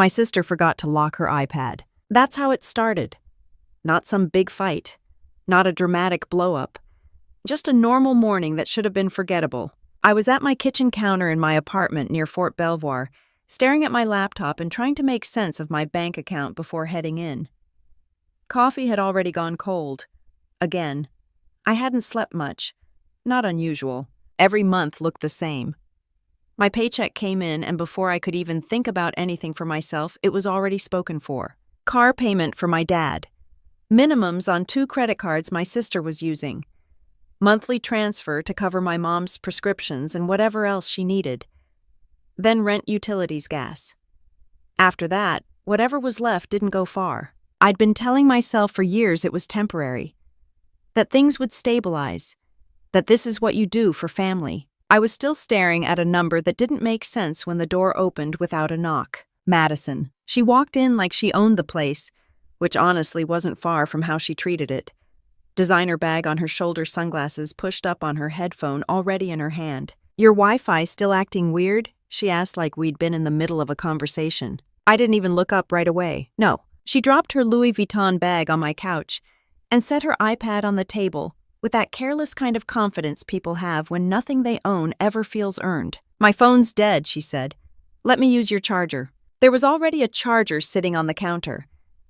My sister forgot to lock her iPad. That's how it started. Not some big fight. Not a dramatic blow-up. Just a normal morning that should have been forgettable. I was at my kitchen counter in my apartment near Fort Belvoir, staring at my laptop and trying to make sense of my bank account before heading in. Coffee had already gone cold. Again. I hadn't slept much. Not unusual. Every month looked the same. My paycheck came in, and before I could even think about anything for myself, it was already spoken for. Car payment for my dad. Minimums on 2 credit cards my sister was using. Monthly transfer to cover my mom's prescriptions and whatever else she needed. Then rent, utilities, gas. After that, whatever was left didn't go far. I'd been telling myself for years it was temporary. That things would stabilize. That this is what you do for family. I was still staring at a number that didn't make sense when the door opened without a knock. Madison. She walked in like she owned the place, which honestly wasn't far from how she treated it. Designer bag on her shoulder, sunglasses pushed up on her headphone already in her hand. "Your Wi-Fi still acting weird?" she asked like we'd been in the middle of a conversation. I didn't even look up right away. No. She dropped her Louis Vuitton bag on my couch and set her iPad on the table with that careless kind of confidence people have when nothing they own ever feels earned. "My phone's dead," she said. "Let me use your charger." There was already a charger sitting on the counter.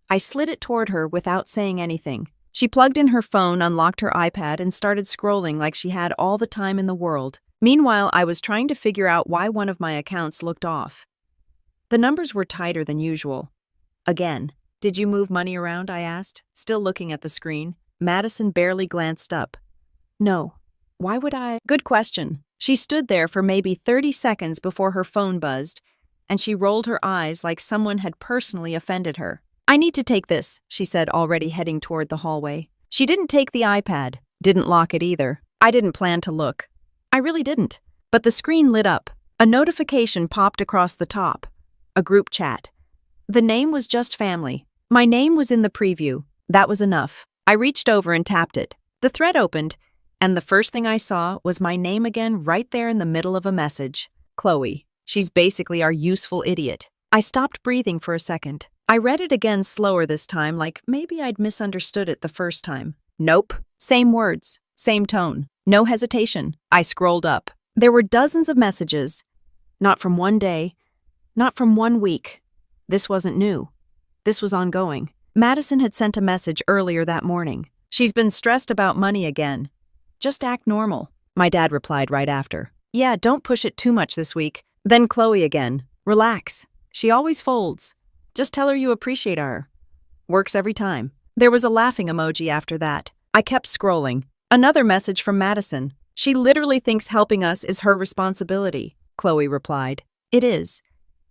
I slid it toward her without saying anything. She plugged in her phone, unlocked her iPad, and started scrolling like she had all the time in the world. Meanwhile, I was trying to figure out why one of my accounts looked off. The numbers were tighter than usual. Again. "Did you move money around?" I asked, still looking at the screen. Madison barely glanced up. "No. Why would I?" "Good question." She stood there for maybe 30 seconds before her phone buzzed, and she rolled her eyes like someone had personally offended her. "I need to take this," she said, already heading toward the hallway. She didn't take the iPad, didn't lock it either. I didn't plan to look. I really didn't. But the screen lit up. A notification popped across the top. A group chat. The name was just family. My name was in the preview. That was enough. I reached over and tapped it. The thread opened, and the first thing I saw was my name again right there in the middle of a message. Chloe. She's basically our useful idiot. I stopped breathing for a second. I read it again slower this time, like maybe I'd misunderstood it the first time. Nope. Same words. Same tone. No hesitation. I scrolled up. There were dozens of messages. Not from one day. Not from one week. This wasn't new. This was ongoing. Madison had sent a message earlier that morning. "She's been stressed about money again. Just act normal." My dad replied right after. "Yeah, don't push it too much this week." Then Chloe again. "Relax. She always folds. Just tell her you appreciate her." Works every time. There was a laughing emoji after that. I kept scrolling. Another message from Madison. "She literally thinks helping us is her responsibility." Chloe replied. "It is.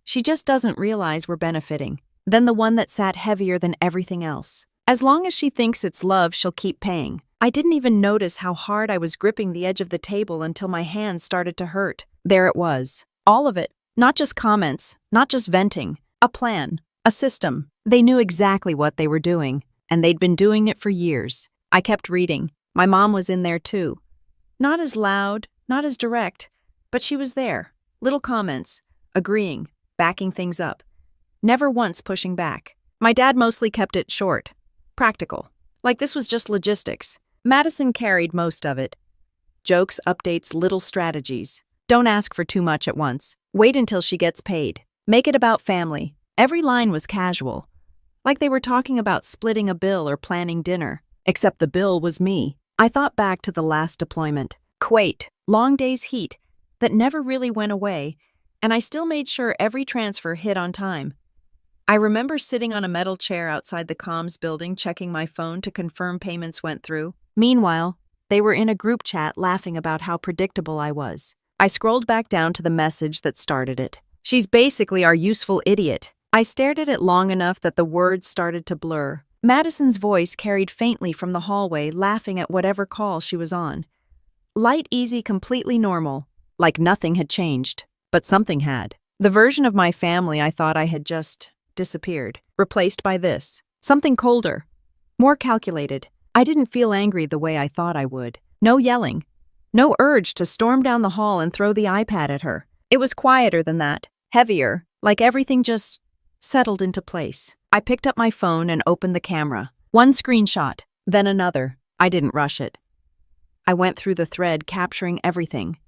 She just doesn't realize we're benefiting." Then the one that sat heavier than everything else. "As long as she thinks it's love, she'll keep paying." I didn't even notice how hard I was gripping the edge of the table until my hands started to hurt. There it was. All of it. Not just comments, not just venting. A plan. A system. They knew exactly what they were doing, and they'd been doing it for years. I kept reading. My mom was in there too. Not as loud, not as direct, but she was there. Little comments. Agreeing. Backing things up. Never once pushing back. My dad mostly kept it short. Practical. Like this was just logistics. Madison carried most of it. Jokes, updates, little strategies. Don't ask for too much at once. Wait until she gets paid. Make it about family. Every line was casual. Like they were talking about splitting a bill or planning dinner. Except the bill was me. I thought back to the last deployment. Kuwait. Long days heat that never really went away, and I still made sure every transfer hit on time. I remember sitting on a metal chair outside the comms building checking my phone to confirm payments went through. Meanwhile, they were in a group chat laughing about how predictable I was. I scrolled back down to the message that started it. "She's basically our useful idiot." I stared at it long enough that the words started to blur. Madison's voice carried faintly from the hallway, laughing at whatever call she was on. Light, easy, completely normal. Like nothing had changed. But something had. The version of my family I thought I had just disappeared, replaced by this. Something colder. More calculated. I didn't feel angry the way I thought I would. No yelling. No urge to storm down the hall and throw the iPad at her. It was quieter than that. Heavier. Like everything just settled into place. I picked up my phone and opened the camera. One screenshot, then another. I didn't rush it. I went through the thread, capturing everything.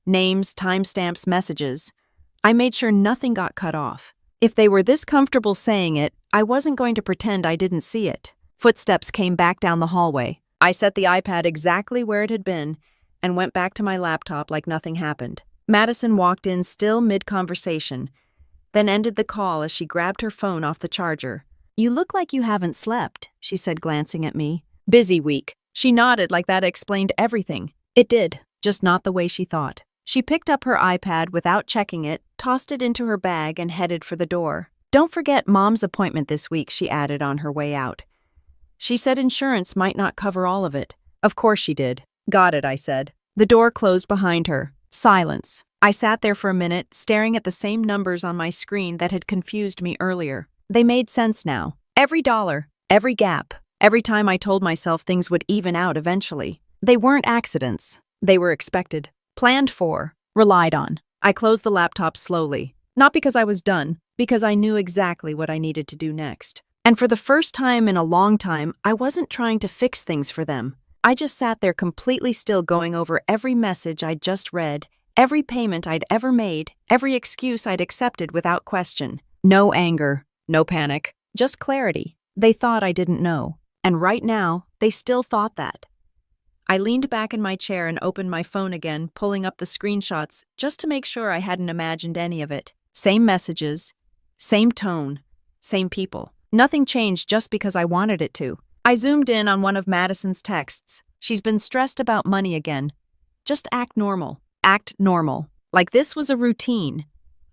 Names, timestamps, messages. I made sure nothing got cut off. If they were this comfortable saying it, I wasn't going to pretend I didn't see it. Footsteps came back down the hallway. I set the iPad exactly where it had been and went back to my laptop like nothing happened. Madison walked in still mid-conversation, then ended the call as she grabbed her phone off the charger. "You look like you haven't slept," she said, glancing at me. "Busy week." She nodded like that explained everything. It did, just not the way she thought. She picked up her iPad without checking it, tossed it into her bag, and headed for the door. "Don't forget Mom's appointment this week," she added on her way out. She said insurance might not cover all of it. Of course she did. "Got it," I said. The door closed behind her. Silence. I sat there for a minute, staring at the same numbers on my screen that had confused me earlier. They made sense now. Every dollar, every gap, every time I told myself things would even out eventually. They weren't accidents. They were expected, planned for, relied on. I closed the laptop slowly, not because I was done, because I knew exactly what I needed to do next. And for the first time in a long time, I wasn't trying to fix things for them. I just sat there completely still, going over every message I'd just read, every payment I'd ever made, every excuse I'd accepted without question. No anger, no panic, just clarity. They thought I didn't know, and right now, they still thought that. I leaned back in my chair and opened my phone again, pulling up the screenshots just to make sure I hadn't imagined any of it. Same messages, same tone, same people. Nothing changed just because I wanted it to. I zoomed in on one of Madison's texts. "She's been stressed about money again. Just act normal. Act normal." Like this was a routine.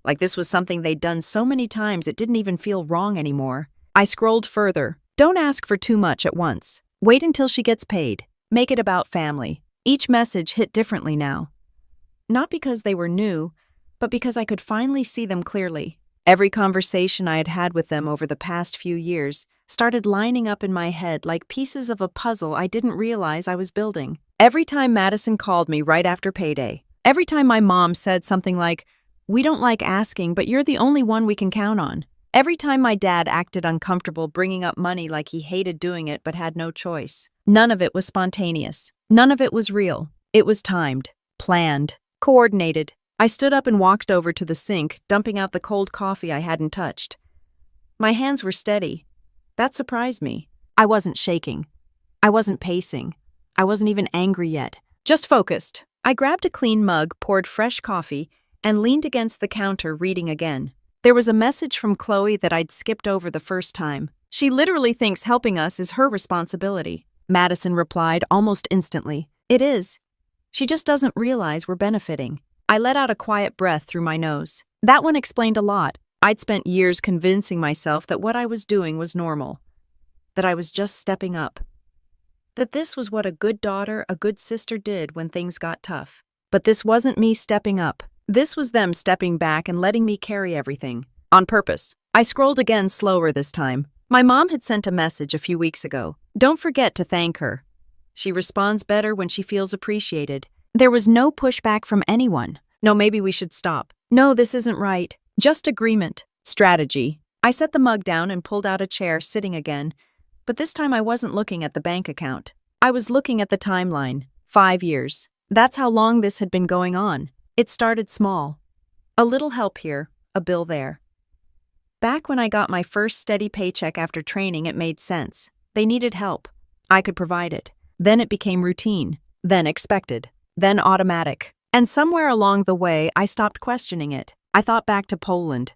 Like this was something they'd done so many times it didn't even feel wrong anymore. I scrolled further. "Don't ask for too much at once. Wait until she gets paid. Make it about family." Each message hit differently now. Not because they were new, but because I could finally see them clearly. Every conversation I had had with them over the past few years started lining up in my head like pieces of a puzzle I didn't realize I was building. Every time Madison called me right after payday, every time my mom said something like, "We don't like asking, but you're the only one we can count on." Every time my dad acted uncomfortable bringing up money like he hated doing it but had no choice. None of it was spontaneous. None of it was real. It was timed, planned, coordinated. I stood up and walked over to the sink, dumping out the cold coffee I hadn't touched. My hands were steady. That surprised me. I wasn't shaking. I wasn't pacing. I wasn't even angry yet. Just focused. I grabbed a clean mug, poured fresh coffee, and leaned against the counter, reading again. There was a message from Chloe that I'd skipped over the first time. "She literally thinks helping us is her responsibility." Madison replied almost instantly. "It is. She just doesn't realize we're benefiting." I let out a quiet breath through my nose. That one explained a lot. I'd spent years convincing myself that what I was doing was normal, that I was just stepping up, that this was what a good daughter, a good sister did when things got tough. But this wasn't me stepping up. This was them stepping back and letting me carry everything. On purpose. I scrolled again, slower this time. My mom had sent a message a few weeks ago. "Don't forget to thank her. She responds better when she feels appreciated." There was no pushback from anyone. "No, maybe we should stop." "No, this isn't right." Just agreement. Strategy. I set the mug down and pulled out a chair, sitting again. But this time I wasn't looking at the bank account. I was looking at the timeline. 5 years. That's how long this had been going on. It started small. A little help here, a bill there. Back when I got my first steady paycheck after training, it made sense. They needed help. I could provide it. Then it became routine. Then expected. Then automatic. And somewhere along the way, I stopped questioning it. I thought back to Poland.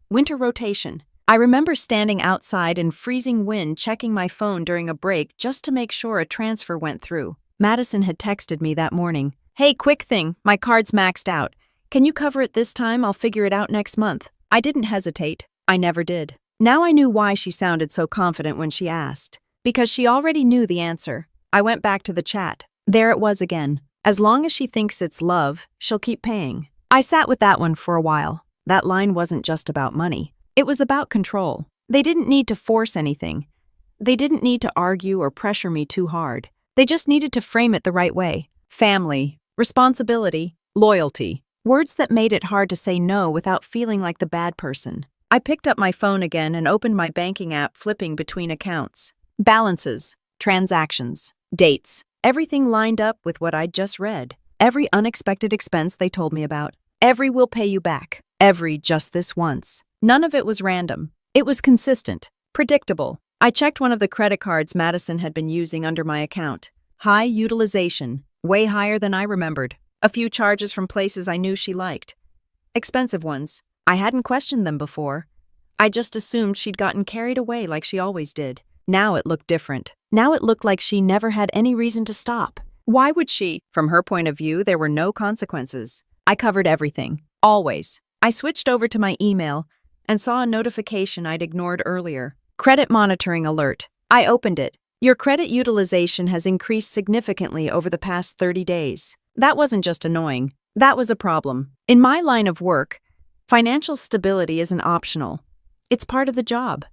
Winter rotation. I remember standing outside in freezing wind, checking my phone during a break just to make sure a transfer went through. Madison had texted me that morning. "Hey, quick thing, my card's maxed out. Can you cover it this time? I'll figure it out next month." I didn't hesitate. I never did. Now I knew why she sounded so confident when she asked. Because she already knew the answer. I went back to the chat. There it was again. "As long as she thinks it's love, she'll keep paying." I sat with that one for a while. That line wasn't just about money. It was about control. They didn't need to force anything. They didn't need to argue or pressure me too hard. They just needed to frame it the right way. Family, responsibility, loyalty. Words that made it hard to say no without feeling like the bad person. I picked up my phone again and opened my banking app, flipping between accounts. Balances, transactions, dates, everything lined up with what I'd just read. Every unexpected expense they told me about. Every will pay you back. Every just this once. None of it was random. It was consistent, predictable. I checked one of the credit cards Madison had been using under my account. High utilization, way higher than I remembered. A few charges from places I knew she liked. Expensive ones. I hadn't questioned them before. I just assumed she'd gotten carried away like she always did. Now it looked different. Now it looked like she never had any reason to stop. Why would she? From her point of view, there were no consequences. I covered everything. Always. I switched over to my email and saw a notification I'd ignored earlier. Credit monitoring alert. I opened it. Your credit utilization has increased significantly over the past 30 days. That wasn't just annoying. That was a problem. In my line of work, financial stability isn't optional. It's part of the job.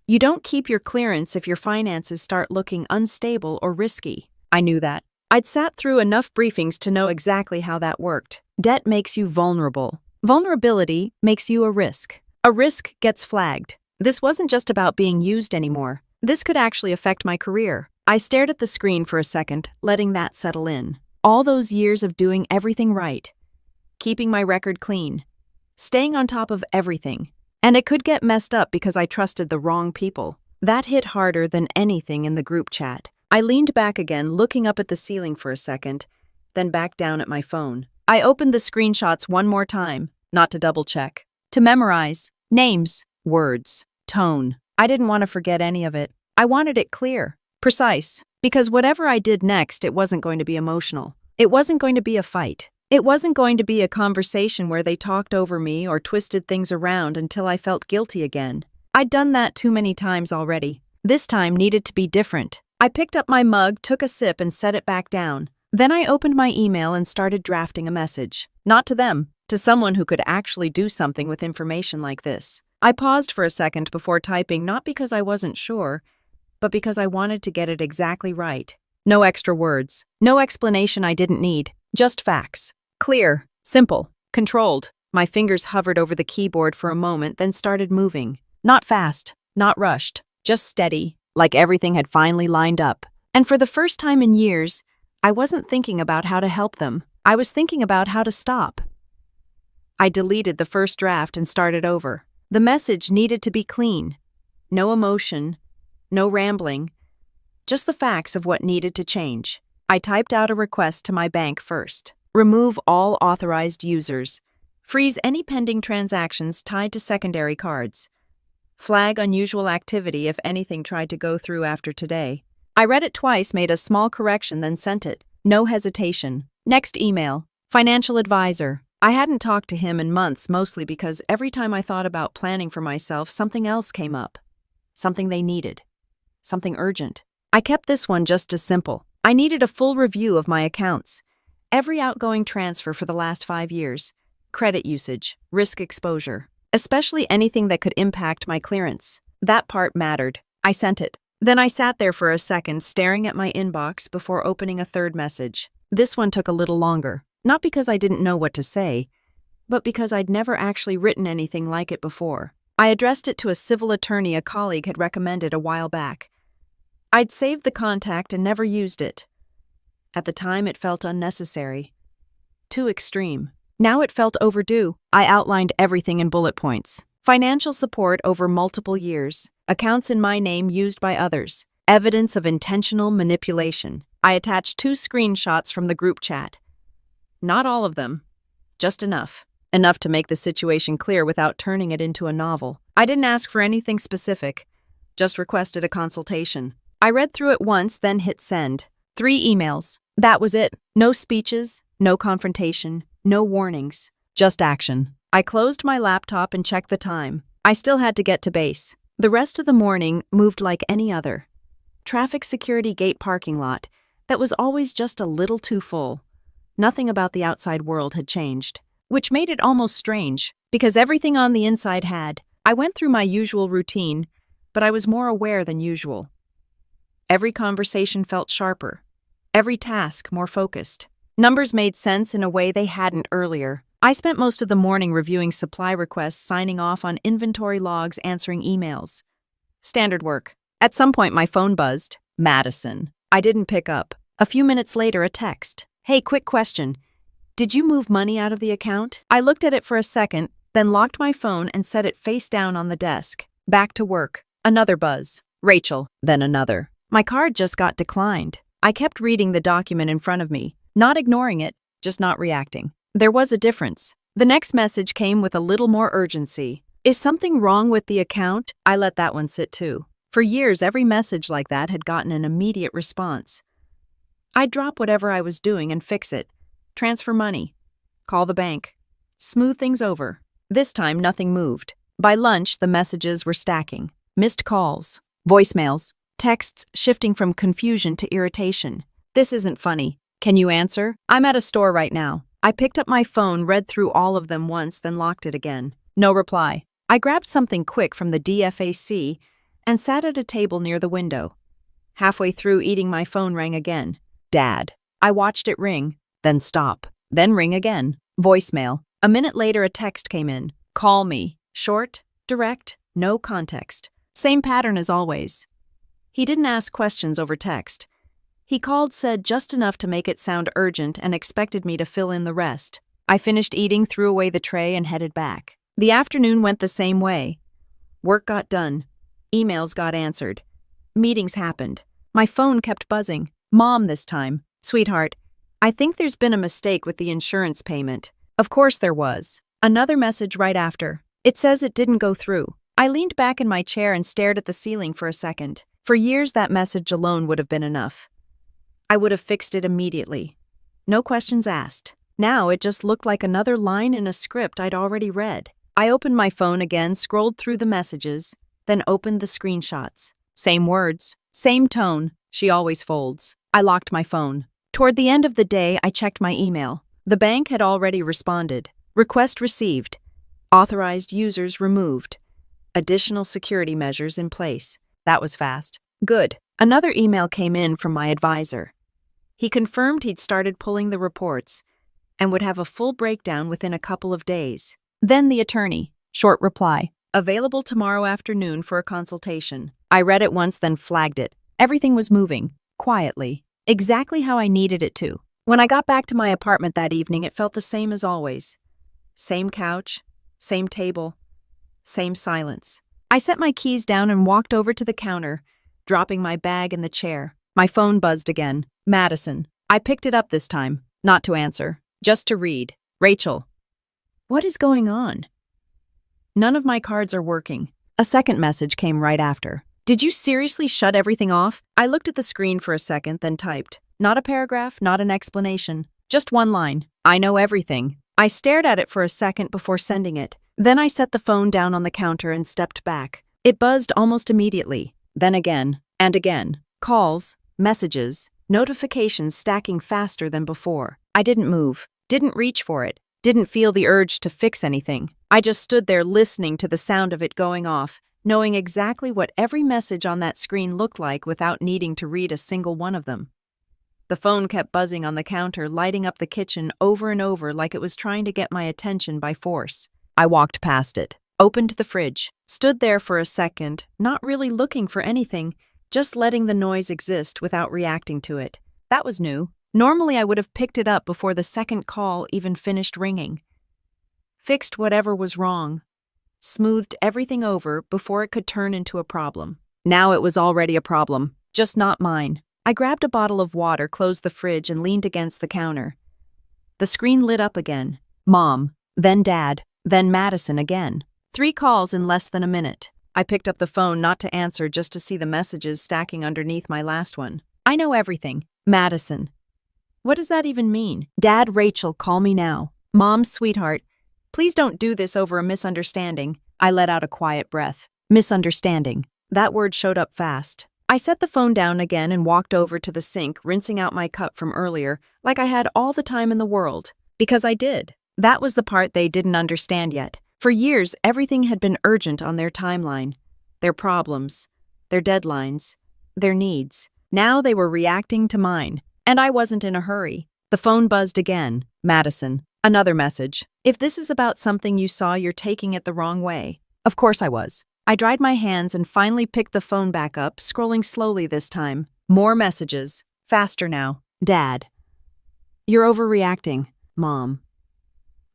You don't keep your clearance if your finances start looking unstable or risky. I knew that. I'd sat through enough briefings to know exactly how that worked. Debt makes you vulnerable. Vulnerability makes you a risk. A risk gets flagged. This wasn't just about being used anymore. This could actually affect my career. I stared at the screen for a second, letting that settle in. All those years of doing everything right. Keeping my record clean. Staying on top of everything. And it could get messed up because I trusted the wrong people. That hit harder than anything in the group chat. I leaned back again, looking up at the ceiling for a second, then back down at my phone. I opened the screenshots one more time, not to double-check. To memorize. Names. Words. Tone. I didn't want to forget any of it. I wanted it clear. Precise. Because whatever I did next, it wasn't going to be emotional. It wasn't going to be a fight. It wasn't going to be a conversation where they talked over me or twisted things around until I felt guilty again. I'd done that too many times already. This time needed to be different. I picked up my mug, took a sip, and set it back down. Then I opened my email and started drafting a message. Not to them, to someone who could actually do something with information like this. I paused for a second before typing, not because I wasn't sure, but because I wanted to get it exactly right. No extra words. No explanation I didn't need. Just facts. Clear. Simple. Controlled. My fingers hovered over the keyboard for a moment, then started moving. Not fast. Not rushed. Just steady. Like everything had finally lined up. And for the first time in years, I wasn't thinking about how to help them. I was thinking about how to stop. I deleted the first draft and started over. The message needed to be clean. No emotion, no rambling, just the facts of what needed to change. I typed out a request to my bank first. Remove all authorized users. Freeze any pending transactions tied to secondary cards. Flag unusual activity if anything tried to go through after today. I read it twice, made a small correction, then sent it. No hesitation. Next email. Financial advisor. I hadn't talked to him in months, mostly because every time I thought about planning for myself, something else came up. Something they needed. Something urgent. I kept this one just as simple. I needed a full review of my accounts. Every outgoing transfer for the last 5 years. Credit usage. Risk exposure. Especially anything that could impact my clearance. That part mattered. I sent it. Then I sat there for a second, staring at my inbox before opening a third message. This one took a little longer. Not because I didn't know what to say, but because I'd never actually written anything like it before. I addressed it to a civil attorney a colleague had recommended a while back. I'd saved the contact and never used it. At the time, it felt unnecessary. Too extreme. Now it felt overdue. I outlined everything in bullet points. Financial support over multiple years. Accounts in my name used by others. Evidence of intentional manipulation. I attached 2 screenshots from the group chat. Not all of them. Just enough. Enough to make the situation clear without turning it into a novel. I didn't ask for anything specific. Just requested a consultation. I read through it once, then hit send. 3 emails. That was it. No speeches, no confrontation, no warnings. Just action. I closed my laptop and checked the time. I still had to get to base. The rest of the morning moved like any other. Traffic security gate parking lot that was always just a little too full. Nothing about the outside world had changed, which made it almost strange, because everything on the inside had. I went through my usual routine, but I was more aware than usual. Every conversation felt sharper. Every task more focused. Numbers made sense in a way they hadn't earlier. I spent most of the morning reviewing supply requests, signing off on inventory logs, answering emails. Standard work. At some point, my phone buzzed. Madison. I didn't pick up. A few minutes later, a text. Hey, quick question. Did you move money out of the account? I looked at it for a second, then locked my phone and set it face down on the desk. Back to work. Another buzz. Rachel. Then another. My card just got declined. I kept reading the document in front of me, not ignoring it, just not reacting. There was a difference. The next message came with a little more urgency. Is something wrong with the account? I let that one sit too. For years, every message like that had gotten an immediate response. I'd drop whatever I was doing and fix it. Transfer money. Call the bank. Smooth things over. This time, nothing moved. By lunch, the messages were stacking. Missed calls. Voicemails. Texts shifting from confusion to irritation. This isn't funny. Can you answer? I'm at a store right now. I picked up my phone, read through all of them once, then locked it again. No reply. I grabbed something quick from the DFAC and sat at a table near the window. Halfway through eating, my phone rang again. Dad. I watched it ring, then stop, then ring again. Voicemail. A minute later, a text came in. Call me. Short, direct, no context. Same pattern as always. He didn't ask questions over text. He called, said just enough to make it sound urgent, and expected me to fill in the rest. I finished eating, threw away the tray, and headed back. The afternoon went the same way. Work got done. Emails got answered. Meetings happened. My phone kept buzzing. Mom this time. Sweetheart, I think there's been a mistake with the insurance payment. Of course there was. Another message right after. It says it didn't go through. I leaned back in my chair and stared at the ceiling for a second. For years, that message alone would have been enough. I would have fixed it immediately. No questions asked. Now it just looked like another line in a script I'd already read. I opened my phone again, scrolled through the messages, then opened the screenshots. Same words, same tone. She always folds. I locked my phone. Toward the end of the day, I checked my email. The bank had already responded. Request received. Authorized users removed. Additional security measures in place. That was fast. Good. Another email came in from my advisor. He confirmed he'd started pulling the reports and would have a full breakdown within a couple of days. Then the attorney. Short reply. Available tomorrow afternoon for a consultation. I read it once, then flagged it. Everything was moving. Quietly. Exactly how I needed it to. When I got back to my apartment that evening, it felt the same as always. Same couch, same table, same silence. I set my keys down and walked over to the counter, dropping my bag in the chair. My phone buzzed again. Madison. I picked it up this time, not to answer, just to read. Rachel. What is going on? None of my cards are working. A second message came right after. Did you seriously shut everything off? I looked at the screen for a second, then typed. Not a paragraph, not an explanation. Just one line. I know everything. I stared at it for a second before sending it. Then I set the phone down on the counter and stepped back. It buzzed almost immediately. Then again, and again. Calls, messages, notifications stacking faster than before. I didn't move, didn't reach for it, didn't feel the urge to fix anything. I just stood there listening to the sound of it going off, knowing exactly what every message on that screen looked like without needing to read a single one of them. The phone kept buzzing on the counter, lighting up the kitchen over and over like it was trying to get my attention by force. I walked past it, opened the fridge, stood there for a second, not really looking for anything, just letting the noise exist without reacting to it. That was new. Normally I would have picked it up before the second call even finished ringing. Fixed whatever was wrong. Smoothed everything over before it could turn into a problem. Now it was already a problem, just not mine. I grabbed a bottle of water, closed the fridge, and leaned against the counter. The screen lit up again. Mom, then Dad, then Madison again. 3 calls in less than a minute. I picked up the phone not to answer, just to see the messages stacking underneath my last one. I know everything. Madison. What does that even mean? Dad, Rachel, call me now. Mom, sweetheart, please don't do this over a misunderstanding. I let out a quiet breath. Misunderstanding. That word showed up fast. I set the phone down again and walked over to the sink, rinsing out my cup from earlier, like I had all the time in the world. Because I did. That was the part they didn't understand yet. For years, everything had been urgent on their timeline. Their problems, their deadlines, their needs. Now they were reacting to mine, and I wasn't in a hurry. The phone buzzed again. Madison. Another message. If this is about something you saw, you're taking it the wrong way. Of course I was. I dried my hands and finally picked the phone back up, scrolling slowly this time. More messages. Faster now. Dad. You're overreacting. Mom.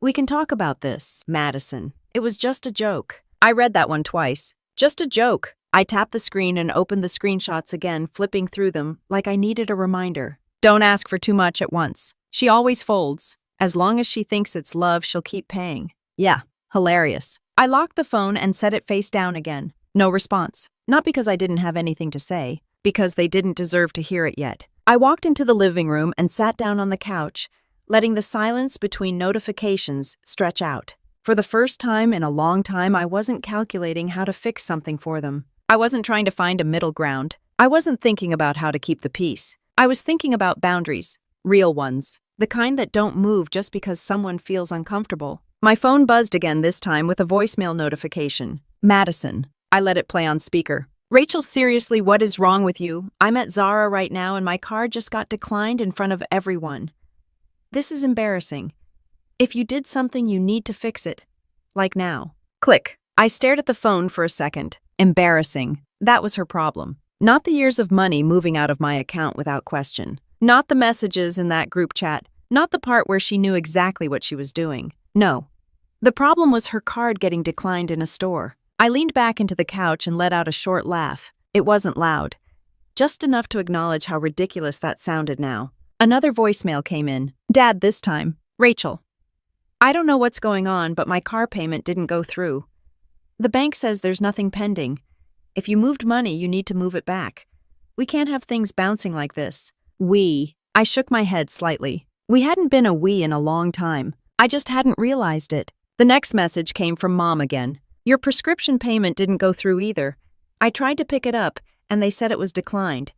We can talk about this. Madison. It was just a joke. I read that one twice. Just a joke. I tapped the screen and opened the screenshots again, flipping through them like I needed a reminder. Don't ask for too much at once. She always folds. As long as she thinks it's love, she'll keep paying. Yeah, hilarious. I locked the phone and set it face down again. No response. Not because I didn't have anything to say, because they didn't deserve to hear it yet. I walked into the living room and sat down on the couch, letting the silence between notifications stretch out. For the first time in a long time, I wasn't calculating how to fix something for them. I wasn't trying to find a middle ground. I wasn't thinking about how to keep the peace. I was thinking about boundaries, real ones, the kind that don't move just because someone feels uncomfortable. My phone buzzed again, this time with a voicemail notification. Madison. I let it play on speaker. Rachel, seriously, what is wrong with you? I'm at Zara right now and my card just got declined in front of everyone. This is embarrassing. If you did something, you need to fix it. Like now. Click. I stared at the phone for a second. Embarrassing. That was her problem. Not the years of money moving out of my account without question. Not the messages in that group chat. Not the part where she knew exactly what she was doing. No. The problem was her card getting declined in a store. I leaned back into the couch and let out a short laugh. It wasn't loud. Just enough to acknowledge how ridiculous that sounded now. Another voicemail came in. Dad this time. Rachel. I don't know what's going on, but my car payment didn't go through. The bank says there's nothing pending. If you moved money, you need to move it back. We can't have things bouncing like this. I shook my head slightly. We hadn't been a we in a long time. I just hadn't realized it. The next message came from Mom again. Your prescription payment didn't go through either. I tried to pick it up, and they said it was declined.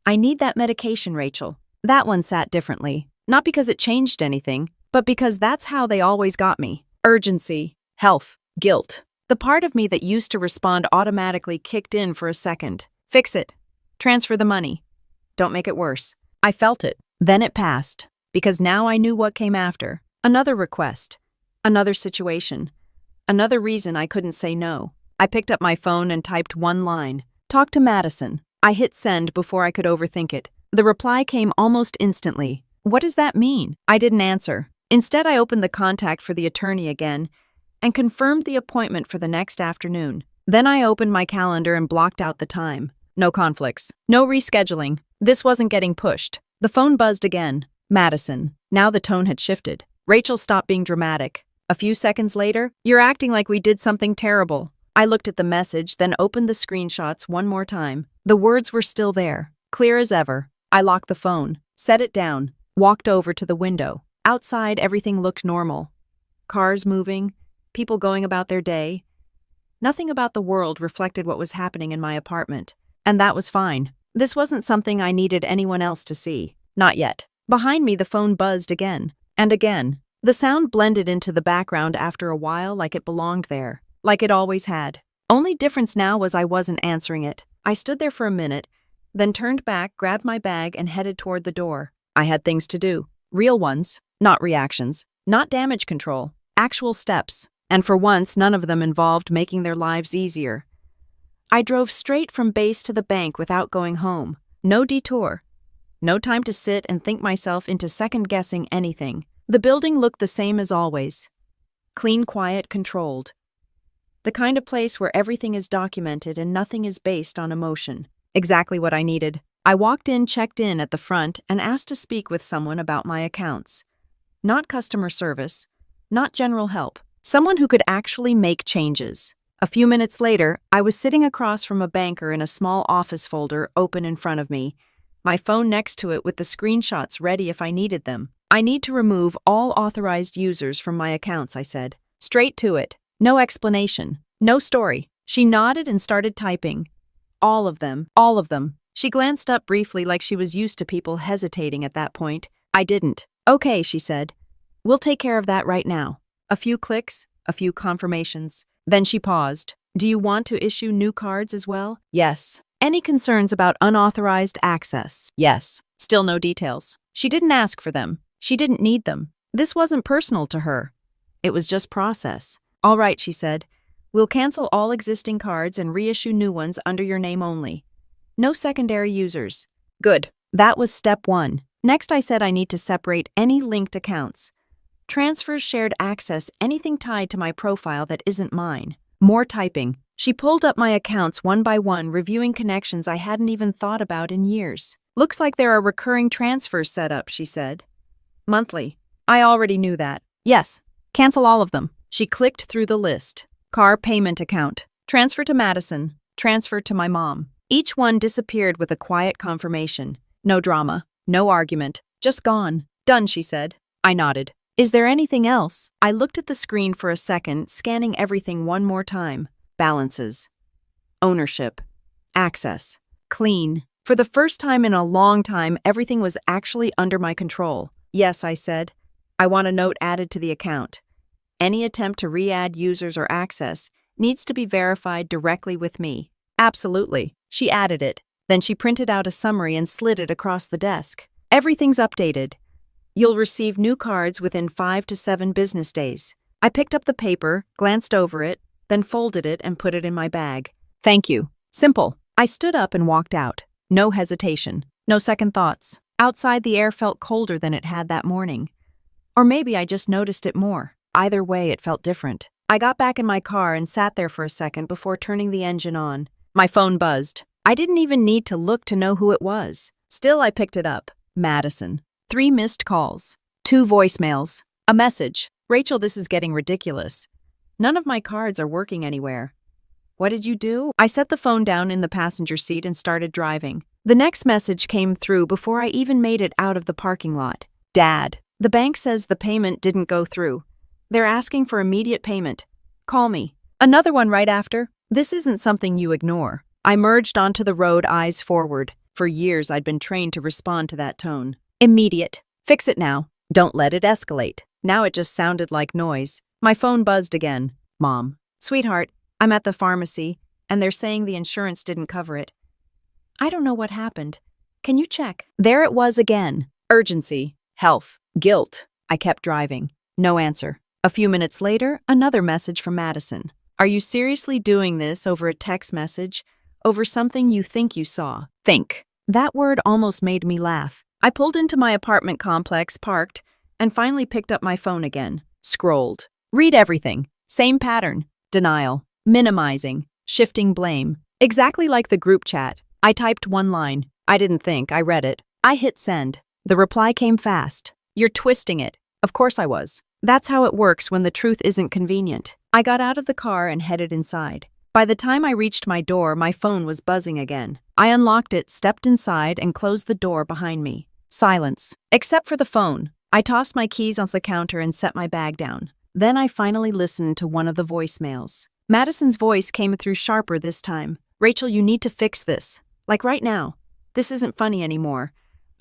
I need that medication, Rachel. That one sat differently. Not because it changed anything, but because that's how they always got me. Urgency, health, guilt. The part of me that used to respond automatically kicked in for a second. Fix it. Transfer the money. Don't make it worse. I felt it. Then it passed. Because now I knew what came after. Another request. Another situation. Another reason I couldn't say no. I picked up my phone and typed one line. Talk to Madison. I hit send before I could overthink it. The reply came almost instantly. What does that mean? I didn't answer. Instead, I opened the contact for the attorney again and confirmed the appointment for the next afternoon. Then I opened my calendar and blocked out the time. No conflicts. No rescheduling. This wasn't getting pushed. The phone buzzed again. Madison. Now the tone had shifted. Rachel stopped being dramatic. A few seconds later, you're acting like we did something terrible. I looked at the message, then opened the screenshots one more time. The words were still there, clear as ever. I locked the phone, set it down, walked over to the window. Outside, everything looked normal. Cars moving, people going about their day. Nothing about the world reflected what was happening in my apartment. And that was fine. This wasn't something I needed anyone else to see. Not yet. Behind me, the phone buzzed again. And again. The sound blended into the background after a while, like it belonged there. Like it always had. Only difference now was I wasn't answering it. I stood there for a minute, then turned back, grabbed my bag, and headed toward the door. I had things to do. Real ones. Not reactions. Not damage control. Actual steps. And for once, none of them involved making their lives easier. I drove straight from base to the bank without going home. No detour. No time to sit and think myself into second-guessing anything. The building looked the same as always. Clean, quiet, controlled. The kind of place where everything is documented and nothing is based on emotion. Exactly what I needed. I walked in, checked in at the front, and asked to speak with someone about my accounts. Not customer service. Not general help. Someone who could actually make changes. A few minutes later, I was sitting across from a banker in a small office folder open in front of me, my phone next to it with the screenshots ready if I needed them. I need to remove all authorized users from my accounts, I said. Straight to it. No explanation. No story. She nodded and started typing. All of them. All of them. She glanced up briefly like she was used to people hesitating at that point. I didn't. Okay, she said. We'll take care of that right now. A few clicks, a few confirmations. Then she paused. Do you want to issue new cards as well? Yes. Any concerns about unauthorized access? Yes. Still no details. She didn't ask for them. She didn't need them. This wasn't personal to her. It was just process. All right, she said. We'll cancel all existing cards and reissue new ones under your name only. No secondary users. Good. That was step 1. Next, I said I need to separate any linked accounts. Transfers, shared access, anything tied to my profile that isn't mine. More typing. She pulled up my accounts one by one, reviewing connections I hadn't even thought about in years. Looks like there are recurring transfers set up, she said. Monthly. I already knew that. Yes. Cancel all of them. She clicked through the list. Car payment account. Transfer to Madison. Transfer to my mom. Each one disappeared with a quiet confirmation. No drama. No argument. Just gone. Done, she said. I nodded. Is there anything else? I looked at the screen for a second, scanning everything one more time. Balances. Ownership. Access. Clean. For the first time in a long time, everything was actually under my control. Yes, I said. I want a note added to the account. Any attempt to re-add users or access needs to be verified directly with me. Absolutely. She added it. Then she printed out a summary and slid it across the desk. Everything's updated. You'll receive new cards within 5 to 7 business days. I picked up the paper, glanced over it, then folded it and put it in my bag. Thank you. Simple. I stood up and walked out. No hesitation. No second thoughts. Outside, the air felt colder than it had that morning. Or maybe I just noticed it more. Either way, it felt different. I got back in my car and sat there for a second before turning the engine on. My phone buzzed. I didn't even need to look to know who it was. Still, I picked it up. Madison. 3 missed calls. 2 voicemails. A message. Rachel, this is getting ridiculous. None of my cards are working anywhere. What did you do? I set the phone down in the passenger seat and started driving. The next message came through before I even made it out of the parking lot. Dad, the bank says the payment didn't go through. They're asking for immediate payment. Call me. Another one right after. This isn't something you ignore. I merged onto the road, eyes forward. For years, I'd been trained to respond to that tone. Immediate. Fix it now. Don't let it escalate. Now it just sounded like noise. My phone buzzed again. Mom. Sweetheart, I'm at the pharmacy, and they're saying the insurance didn't cover it. I don't know what happened. Can you check? There it was again. Urgency. Health. Guilt. I kept driving. No answer. A few minutes later, another message from Madison. Are you seriously doing this over a text message? Over something you think you saw? Think. That word almost made me laugh. I pulled into my apartment complex, parked, and finally picked up my phone again. Scrolled. Read everything. Same pattern. Denial. Minimizing. Shifting blame. Exactly like the group chat. I typed one line. I didn't think, I read it. I hit send. The reply came fast. You're twisting it. Of course I was. That's how it works when the truth isn't convenient. I got out of the car and headed inside. By the time I reached my door, my phone was buzzing again. I unlocked it, stepped inside, and closed the door behind me. Silence. Except for the phone. I tossed my keys on the counter and set my bag down. Then I finally listened to one of the voicemails. Madison's voice came through sharper this time. Rachel, you need to fix this. Like right now. This isn't funny anymore.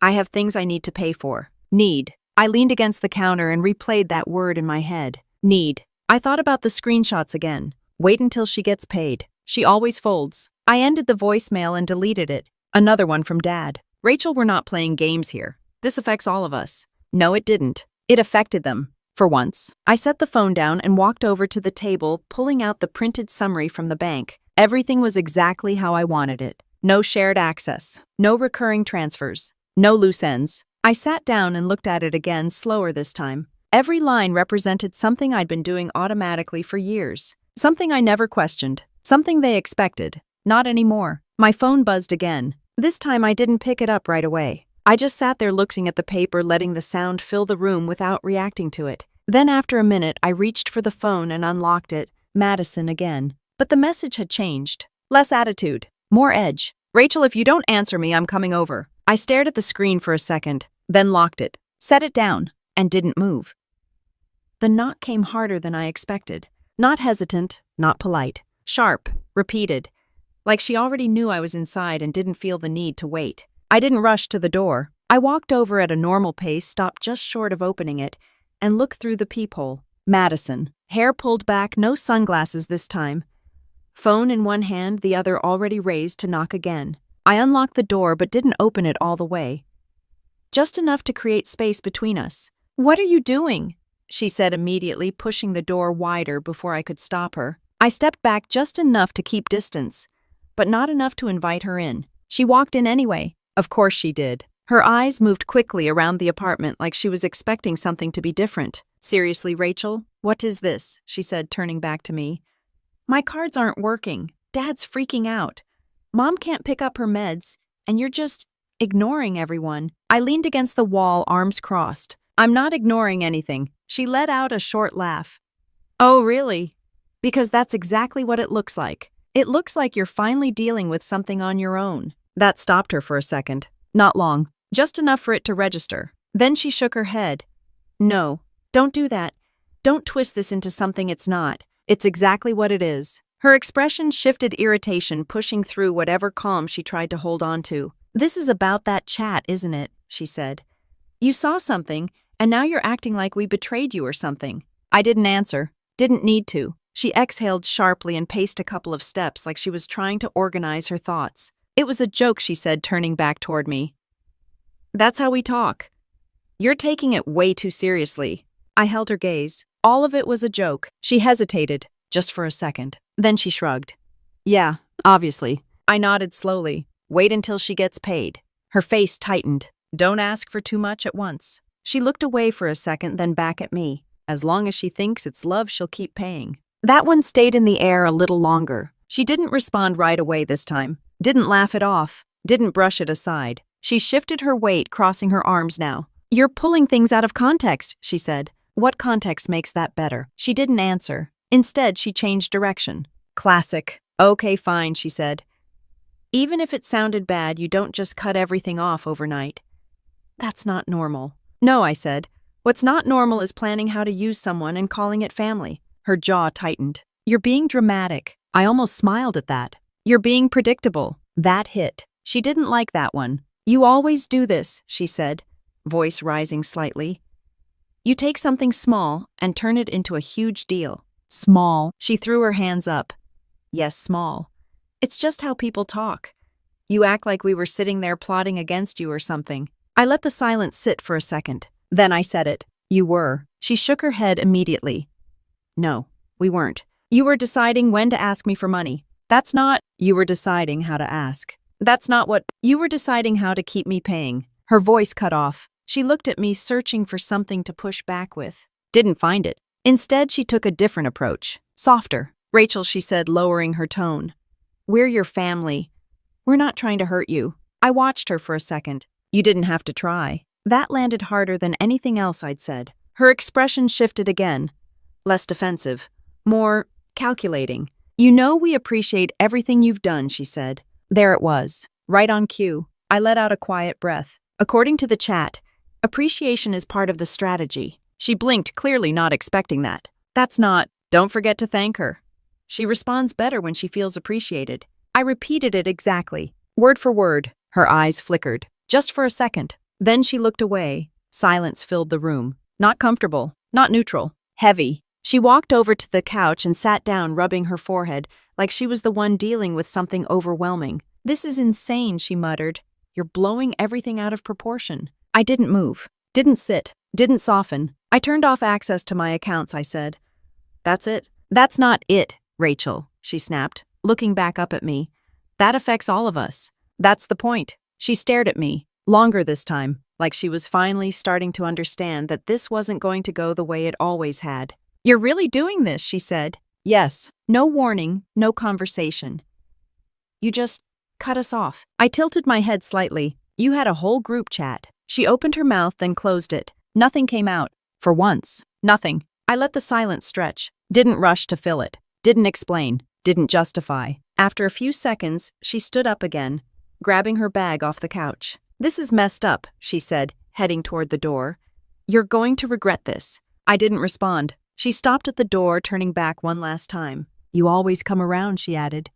I have things I need to pay for. Need. I leaned against the counter and replayed that word in my head. Need. I thought about the screenshots again. Wait until she gets paid. She always folds. I ended the voicemail and deleted it. Another one from Dad. Rachel, we're not playing games here. This affects all of us. No, it didn't. It affected them. For once. I set the phone down and walked over to the table, pulling out the printed summary from the bank. Everything was exactly how I wanted it. No shared access. No recurring transfers. No loose ends. I sat down and looked at it again, slower this time. Every line represented something I'd been doing automatically for years. Something I never questioned. Something they expected. Not anymore. My phone buzzed again. This time I didn't pick it up right away. I just sat there looking at the paper, letting the sound fill the room without reacting to it. Then after a minute, I reached for the phone and unlocked it. Madison again. But the message had changed. Less attitude. More edge. Rachel, if you don't answer me, I'm coming over. I stared at the screen for a second, then locked it, set it down, and didn't move. The knock came harder than I expected. Not hesitant, not polite. Sharp, repeated. Like she already knew I was inside and didn't feel the need to wait. I didn't rush to the door. I walked over at a normal pace, stopped just short of opening it, and looked through the peephole. Madison. Hair pulled back, no sunglasses this time. Phone in one hand, the other already raised to knock again. I unlocked the door but didn't open it all the way. Just enough to create space between us. What are you doing? she said immediately, pushing the door wider before I could stop her. I stepped back just enough to keep distance, but not enough to invite her in. She walked in anyway. Of course she did. Her eyes moved quickly around the apartment like she was expecting something to be different. "Seriously, Rachel, what is this?" she said, turning back to me. "My cards aren't working. Dad's freaking out. Mom can't pick up her meds, and you're just ignoring everyone." I leaned against the wall, arms crossed. "I'm not ignoring anything." She let out a short laugh. "Oh, really? Because that's exactly what it looks like. It looks like you're finally dealing with something on your own." That stopped her for a second. Not long, just enough for it to register. Then she shook her head. "No, don't do that. Don't twist this into something it's not. It's exactly what it is." Her expression shifted, irritation pushing through whatever calm she tried to hold on to. "This is about that chat, isn't it?" she said. "You saw something, and now you're acting like we betrayed you or something." I didn't answer. Didn't need to. She exhaled sharply and paced a couple of steps like she was trying to organize her thoughts. "It was a joke," she said, turning back toward me. "That's how we talk. You're taking it way too seriously." I held her gaze. All of it was a joke. She hesitated, just for a second. Then she shrugged. "Yeah, obviously." I nodded slowly. "Wait until she gets paid." Her face tightened. "Don't ask for too much at once." She looked away for a second, then back at me. "As long as she thinks it's love, she'll keep paying." That one stayed in the air a little longer. She didn't respond right away this time. Didn't laugh it off. Didn't brush it aside. She shifted her weight, crossing her arms now. "You're pulling things out of context," she said. "What context makes that better?" She didn't answer. Instead, she changed direction. "Classic." "Okay, fine," she said. "Even if it sounded bad, you don't just cut everything off overnight." "That's not normal." "No," I said. "What's not normal is planning how to use someone and calling it family." Her jaw tightened. "You're being dramatic." I almost smiled at that. "You're being predictable." That hit. She didn't like that one. "You always do this," she said, voice rising slightly. "You take something small and turn it into a huge deal." "Small?" She threw her hands up. "Yes, small. It's just how people talk. You act like we were sitting there plotting against you or something." I let the silence sit for a second. Then I said it. "You were." She shook her head immediately. "No, we weren't. You were deciding when to ask me for money. That's not—" "You were deciding how to ask." "That's not what—" "You were deciding how to keep me paying." Her voice cut off. She looked at me, searching for something to push back with. Didn't find it. Instead, she took a different approach. Softer. "Rachel," she said, lowering her tone. "We're your family. We're not trying to hurt you." I watched her for a second. "You didn't have to try." That landed harder than anything else I'd said. Her expression shifted again. Less defensive. More calculating. "You know we appreciate everything you've done," she said. There it was. Right on cue. I let out a quiet breath. "According to the chat, appreciation is part of the strategy." She blinked, clearly not expecting that. "That's not—" "Don't forget to thank her. She responds better when she feels appreciated." I repeated it exactly, word for word. Her eyes flickered. Just for a second. Then she looked away. Silence filled the room. Not comfortable. Not neutral. Heavy. She walked over to the couch and sat down, rubbing her forehead, like she was the one dealing with something overwhelming. "This is insane," she muttered. "You're blowing everything out of proportion." I didn't move. Didn't sit. Didn't soften. "I turned off access to my accounts," I said. "That's it." "That's not it, Rachel," she snapped, looking back up at me. "That affects all of us." "That's the point." She stared at me, longer this time, like she was finally starting to understand that this wasn't going to go the way it always had. "You're really doing this," she said. "Yes." No warning, no conversation. "You just cut us off." I tilted my head slightly. "You had a whole group chat." She opened her mouth, then closed it. Nothing came out. For once. Nothing. I let the silence stretch. Didn't rush to fill it. Didn't explain. Didn't justify. After a few seconds, she stood up again, grabbing her bag off the couch. "This is messed up," she said, heading toward the door. "You're going to regret this." I didn't respond. She stopped at the door, turning back one last time. "You always come around," she added.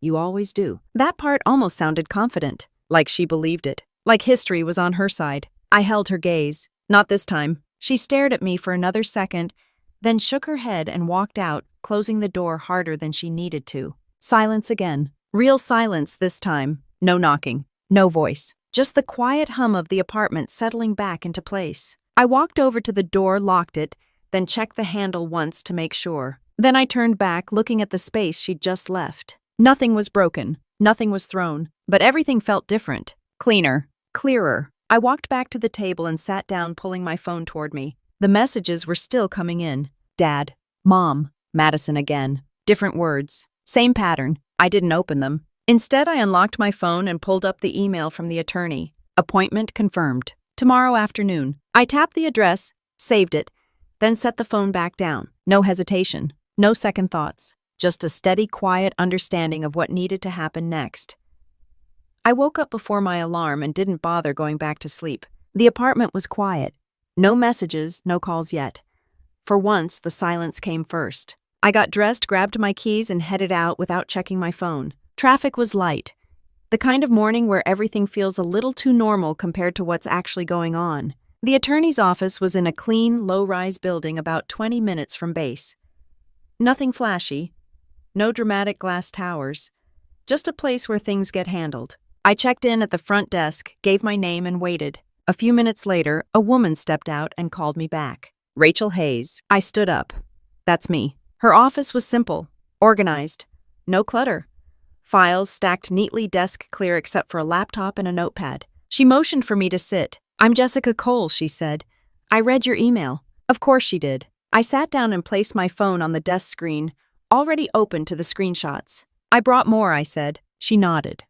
"You always do." That part almost sounded confident, like she believed it, like history was on her side. I held her gaze. Not this time. She stared at me for another second, then shook her head and walked out, closing the door harder than she needed to. Silence again. Real silence this time. No knocking. No voice. Just the quiet hum of the apartment settling back into place. I walked over to the door, locked it, then checked the handle once to make sure. Then I turned back, looking at the space she'd just left. Nothing was broken, nothing was thrown, but everything felt different. Cleaner, clearer. I walked back to the table and sat down, pulling my phone toward me. The messages were still coming in. Dad, Mom, Madison again. Different words. Same pattern. I didn't open them. Instead, I unlocked my phone and pulled up the email from the attorney. Appointment confirmed. Tomorrow afternoon. I tapped the address, saved it, then set the phone back down. No hesitation. No second thoughts. Just a steady, quiet understanding of what needed to happen next. I woke up before my alarm and didn't bother going back to sleep. The apartment was quiet. No messages, no calls yet. For once, the silence came first. I got dressed, grabbed my keys, and headed out without checking my phone. Traffic was light. The kind of morning where everything feels a little too normal compared to what's actually going on. The attorney's office was in a clean, low-rise building about 20 minutes from base. Nothing flashy. No dramatic glass towers. Just a place where things get handled. I checked in at the front desk, gave my name, and waited. A few minutes later, a woman stepped out and called me back. Rachel Hayes. I stood up. That's me. Her office was simple, organized, no clutter. Files stacked neatly, desk clear except for a laptop and a notepad. She motioned for me to sit. I'm Jessica Cole, she said. I read your email. Of course she did. I sat down and placed my phone on the desk screen, already open to the screenshots. I brought more, I said. She nodded.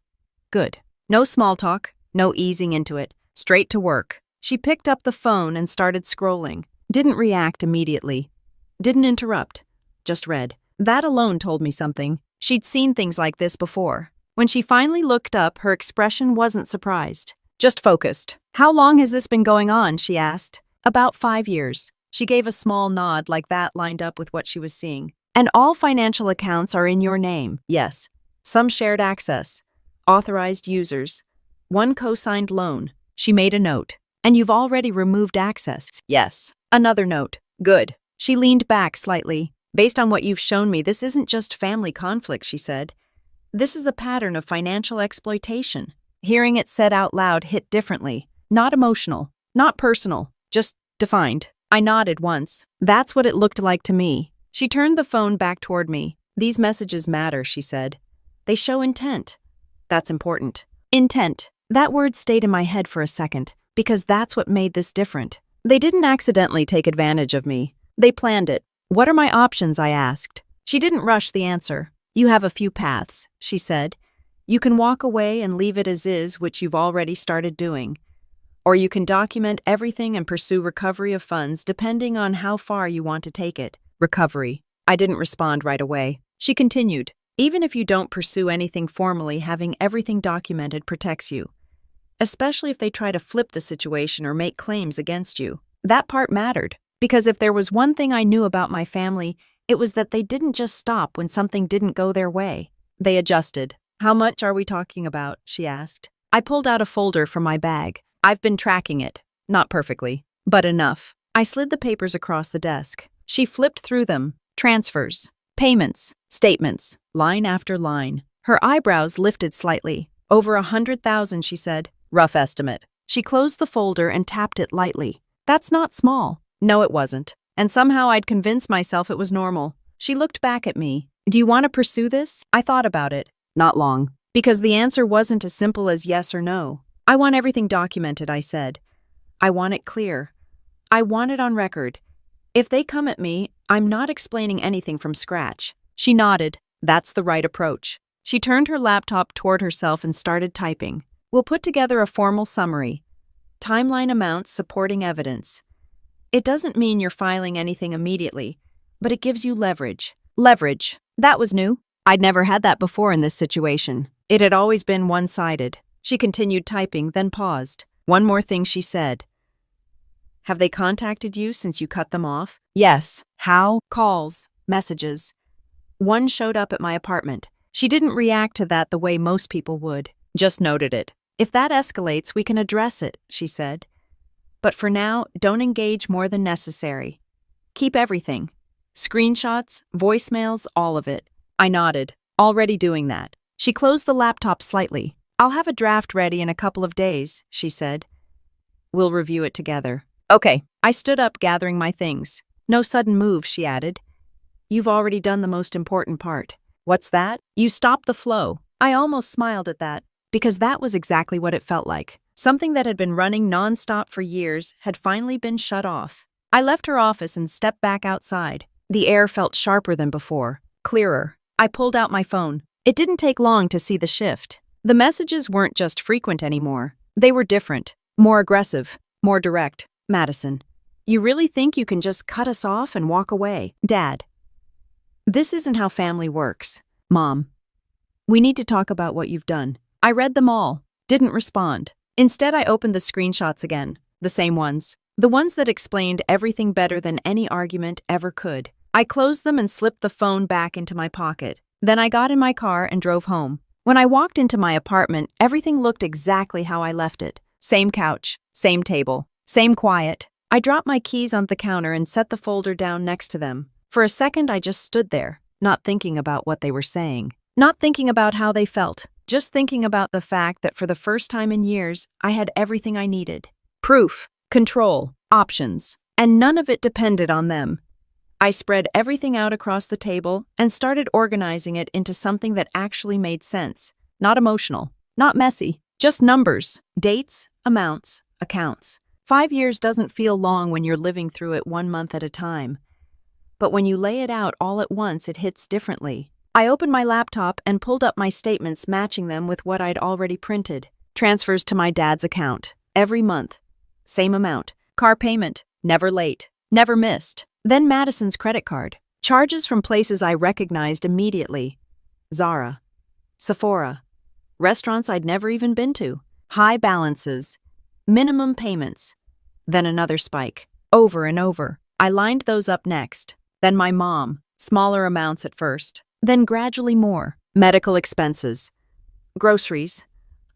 Good. No small talk, no easing into it. Straight to work. She picked up the phone and started scrolling. Didn't react immediately. Didn't interrupt. Just read. That alone told me something. She'd seen things like this before. When she finally looked up, her expression wasn't surprised. Just focused. How long has this been going on? She asked. About 5 years. She gave a small nod like that lined up with what she was seeing. And all financial accounts are in your name. Yes. Some shared access. Authorized users. One co-signed loan. She made a note. And you've already removed access. Yes. Another note. Good. She leaned back slightly. Based on what you've shown me, this isn't just family conflict, she said. This is a pattern of financial exploitation. Hearing it said out loud hit differently. Not emotional. Not personal. Just defined. I nodded once. That's what it looked like to me. She turned the phone back toward me. These messages matter, she said. They show intent. That's important. Intent. That word stayed in my head for a second, because that's what made this different. They didn't accidentally take advantage of me. They planned it. What are my options? I asked. She didn't rush the answer. You have a few paths, she said. You can walk away and leave it as is, which you've already started doing. Or you can document everything and pursue recovery of funds depending on how far you want to take it. Recovery. I didn't respond right away. She continued. Even if you don't pursue anything formally, having everything documented protects you. Especially if they try to flip the situation or make claims against you. That part mattered. Because if there was one thing I knew about my family, it was that they didn't just stop when something didn't go their way. They adjusted. How much are we talking about? She asked. I pulled out a folder from my bag. I've been tracking it. Not perfectly, but enough. I slid the papers across the desk. She flipped through them. Transfers, payments, statements, line after line. Her eyebrows lifted slightly. Over 100,000, she said. Rough estimate. She closed the folder and tapped it lightly. That's not small. No, it wasn't. And somehow I'd convinced myself it was normal. She looked back at me. Do you want to pursue this? I thought about it. Not long. Because the answer wasn't as simple as yes or no. I want everything documented, I said. I want it clear. I want it on record. If they come at me, I'm not explaining anything from scratch. She nodded. That's the right approach. She turned her laptop toward herself and started typing. We'll put together a formal summary. Timeline amounts supporting evidence. It doesn't mean you're filing anything immediately, but it gives you leverage. Leverage. That was new. I'd never had that before in this situation. It had always been one-sided. She continued typing, then paused. One more thing she said. Have they contacted you since you cut them off? Yes. How? Calls, messages. One showed up at my apartment. She didn't react to that the way most people would. Just noted it. If that escalates, we can address it, she said. But for now, don't engage more than necessary. Keep everything. Screenshots, voicemails, all of it. I nodded. Already doing that. She closed the laptop slightly. I'll have a draft ready in a couple of days, she said. We'll review it together. Okay. I stood up, gathering my things. No sudden moves, she added. You've already done the most important part. What's that? You stopped the flow. I almost smiled at that, because that was exactly what it felt like. Something that had been running nonstop for years had finally been shut off. I left her office and stepped back outside. The air felt sharper than before, clearer. I pulled out my phone. It didn't take long to see the shift. The messages weren't just frequent anymore. They were different, more aggressive, more direct. Madison, you really think you can just cut us off and walk away? Dad, this isn't how family works. Mom, we need to talk about what you've done. I read them all, didn't respond. Instead, I opened the screenshots again, the same ones. The ones that explained everything better than any argument ever could. I closed them and slipped the phone back into my pocket. Then I got in my car and drove home. When I walked into my apartment, everything looked exactly how I left it. Same couch, same table, same quiet. I dropped my keys on the counter and set the folder down next to them. For a second, I just stood there, not thinking about what they were saying, not thinking about how they felt, just thinking about the fact that for the first time in years, I had everything I needed. Proof, control, options, and none of it depended on them. I spread everything out across the table and started organizing it into something that actually made sense. Not emotional, not messy, just numbers, dates, amounts, accounts. 5 years doesn't feel long when you're living through it 1 month at a time. But when you lay it out all at once, it hits differently. I opened my laptop and pulled up my statements matching them with what I'd already printed. Transfers to my dad's account, every month. Same amount. Car payment, never late, never missed. Then Madison's credit card. Charges from places I recognized immediately. Zara, Sephora, restaurants I'd never even been to. High balances, minimum payments. Then another spike, over and over. I lined those up next. Then my mom, smaller amounts at first. Then gradually more. Medical expenses, groceries,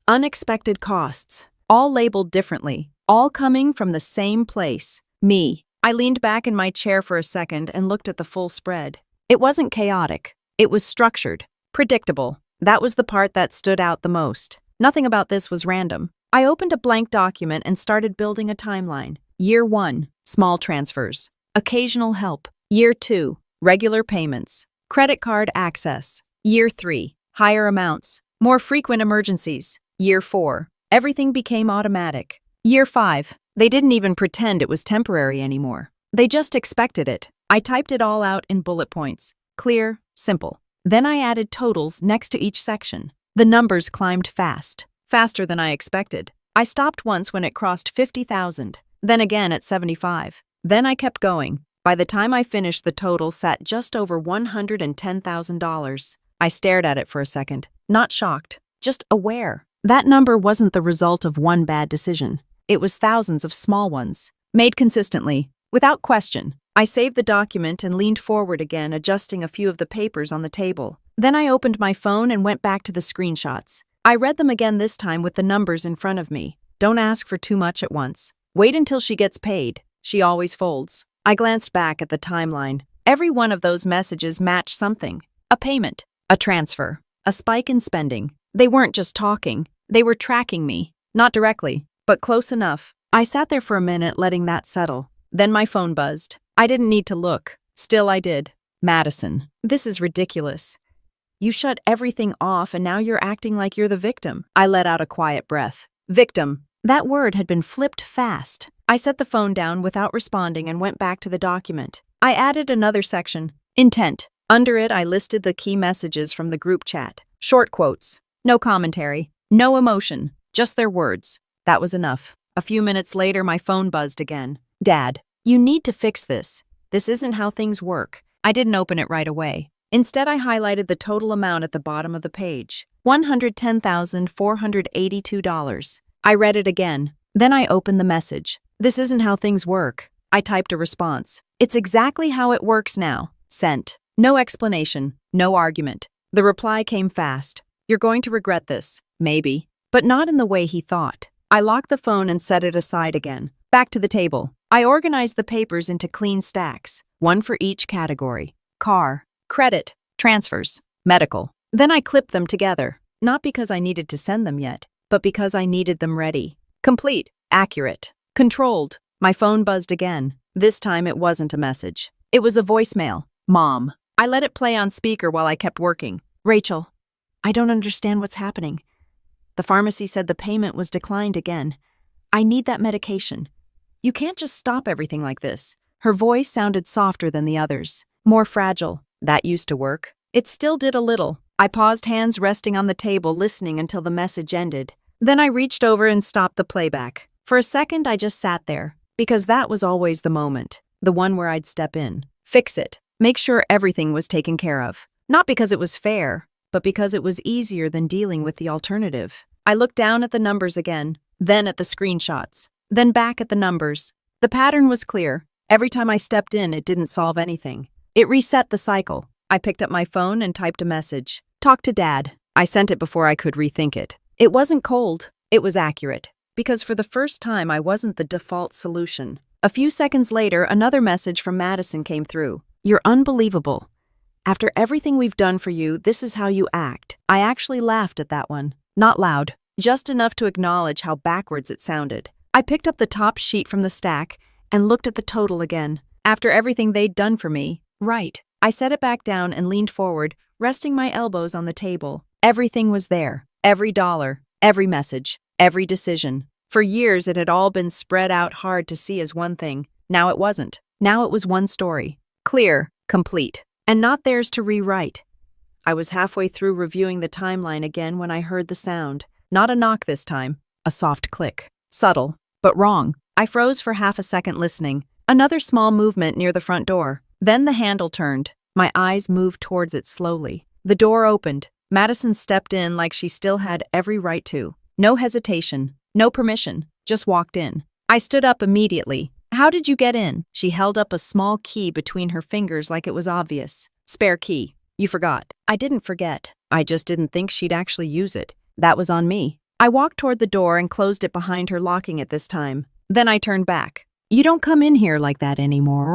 unexpected costs, all labeled differently, all coming from the same place, me. I leaned back in my chair for a second and looked at the full spread. It wasn't chaotic. It was structured, predictable. That was the part that stood out the most. Nothing about this was random. I opened a blank document and started building a timeline. Year 1, small transfers, occasional help. Year 2, regular payments, credit card access. Year 3, higher amounts, more frequent emergencies. Year 4, everything became automatic. Year 5, they didn't even pretend it was temporary anymore. They just expected it. I typed it all out in bullet points. Clear, simple. Then I added totals next to each section. The numbers climbed fast, faster than I expected. I stopped once when it crossed 50,000, then again at 75. Then I kept going. By the time I finished, the total sat just over $110,000. I stared at it for a second, not shocked, just aware. That number wasn't the result of one bad decision. It was thousands of small ones, made consistently, without question. I saved the document and leaned forward again, adjusting a few of the papers on the table. Then I opened my phone and went back to the screenshots. I read them again, this time with the numbers in front of me. Don't ask for too much at once. Wait until she gets paid. She always folds. I glanced back at the timeline. Every one of those messages matched something. A payment, a transfer, a spike in spending. They weren't just talking. They were tracking me. Not directly, but close enough. I sat there for a minute, letting that settle. Then my phone buzzed. I didn't need to look. Still I did. Madison, this is ridiculous. You shut everything off and now you're acting like you're the victim. I let out a quiet breath. Victim. That word had been flipped fast. I set the phone down without responding and went back to the document. I added another section. Intent. Under it, I listed the key messages from the group chat. Short quotes. No commentary. No emotion. Just their words. That was enough. A few minutes later, my phone buzzed again. Dad, you need to fix this. This isn't how things work. I didn't open it right away. Instead, I highlighted the total amount at the bottom of the page. $110,482. I read it again. Then I opened the message. This isn't how things work. I typed a response. It's exactly how it works now. Sent. No explanation. No argument. The reply came fast. You're going to regret this. Maybe. But not in the way he thought. I locked the phone and set it aside again. Back to the table. I organized the papers into clean stacks, one for each category. Car, credit, transfers, medical. Then I clipped them together, not because I needed to send them yet, but because I needed them ready. Complete, accurate, controlled. My phone buzzed again. This time it wasn't a message. It was a voicemail. Mom. I let it play on speaker while I kept working. Rachel, I don't understand what's happening. The pharmacy said the payment was declined again. I need that medication. You can't just stop everything like this. Her voice sounded softer than the others, more fragile. That used to work. It still did a little. I paused, hands resting on the table, listening until the message ended. Then I reached over and stopped the playback. For a second, I just sat there, because that was always the moment, the one where I'd step in, fix it, make sure everything was taken care of. Not because it was fair, but because it was easier than dealing with the alternative. I looked down at the numbers again, then at the screenshots, then back at the numbers. The pattern was clear. Every time I stepped in, it didn't solve anything. It reset the cycle. I picked up my phone and typed a message. Talk to Dad. I sent it before I could rethink it. It wasn't cold. It was accurate. Because for the first time, I wasn't the default solution. A few seconds later, another message from Madison came through. You're unbelievable. After everything we've done for you, this is how you act. I actually laughed at that one. Not loud, just enough to acknowledge how backwards it sounded. I picked up the top sheet from the stack and looked at the total again. After everything they'd done for me, right. I set it back down and leaned forward, resting my elbows on the table. Everything was there. Every dollar, every message, every decision. For years, it had all been spread out hard to see as one thing. Now it wasn't. Now it was one story. Clear, complete, and not theirs to rewrite. I was halfway through reviewing the timeline again when I heard the sound. Not a knock this time. A soft click. Subtle, but wrong. I froze for half a second listening. Another small movement near the front door. Then the handle turned. My eyes moved towards it slowly. The door opened. Madison stepped in like she still had every right to. No hesitation, no permission, just walked in. I stood up immediately. How did you get in? She held up a small key between her fingers like it was obvious. Spare key. You forgot. I didn't forget. I just didn't think she'd actually use it. That was on me. I walked toward the door and closed it behind her, locking it this time. Then I turned back. You don't come in here like that anymore.